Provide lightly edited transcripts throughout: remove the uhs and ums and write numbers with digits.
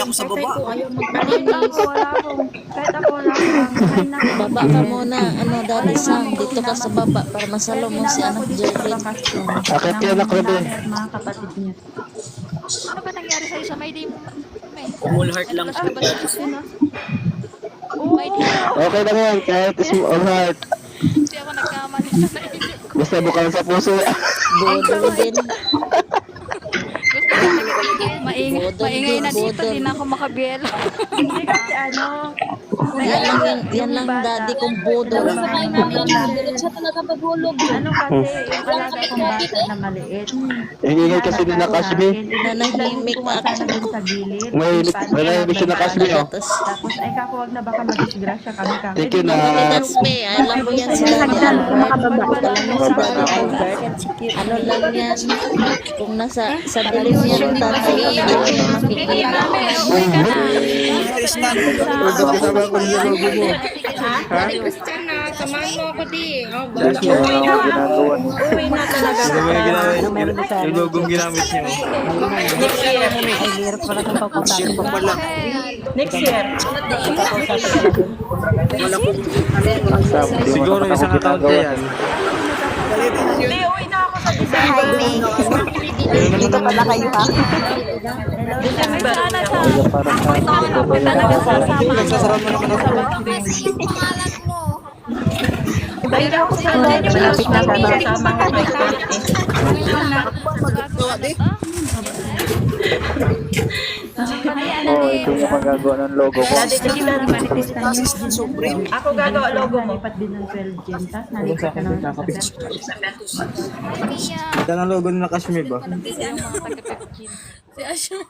ako sa baba. Ayaw Kahit ako, wala akong, kain na ako. Baba ka muna, Daddy Sam, dito ka sa baba para masalo mo si anak Jervin. Akit yan ako din. Mga kapatid niya. Ano ba nangyari sa'yo sa May Day mo? May. Full heart lang siya. May Day. Okay lang yan, kahit small heart. Hindi ako nagkamali sa naisip ko. Basta bukal sa puso. Bodol din. Maingay na dito, di na ako makabiyelo. Hindi kasi Yan lang daddy kong bodol. Siya talaga pagulog. ano kasi, yung alaga kong bata na maliit. Ingingay kasi din na Kashmi. Nanahimik Kumasa ako. na dun sa gilid. May siya na Kashmi, oh. Tapos ay kakuwag na baka madisgrasya kami. Thank you na. That's me. Alam mo yan si Daddy Albert. Alam mo si Daddy Albert. Ano lang yan. Kung nasa sa dilim yan ang tatay, ano na makikita. Krishnan. Kasama ko yung logo mo. Christian na, samahan mo ako di. Uwi na talaga. Yung logong ginamit niyo. Share pa pala. Next year. Wala kong Siguro isang account niya yan. Hindi, uwi na ako sa December. Dito pala kayo ha? December. nagsasarap mo naman ako. Balik ako sa malapit na kami sa mga Oh, ito yung magagawa ng logo ko. Ako gagawa logo mo. Nalipat din ng 12 gen. Tapos nalipat ka ng Ito ang logo nila Kashmir ba?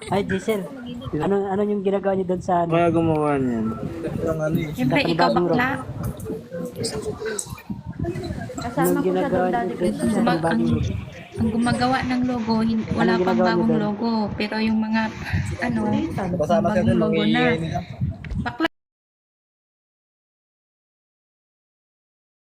Ay, Giselle. Ano yung ginagawa niyo doon sa Kaya gumawa niyan. Siyempre, ikaw bakla. kasama ko sa doon dati. Ang gumagawa ng logo, wala pang bagong logo. Pero yung mga, bagong logo na. Bakla.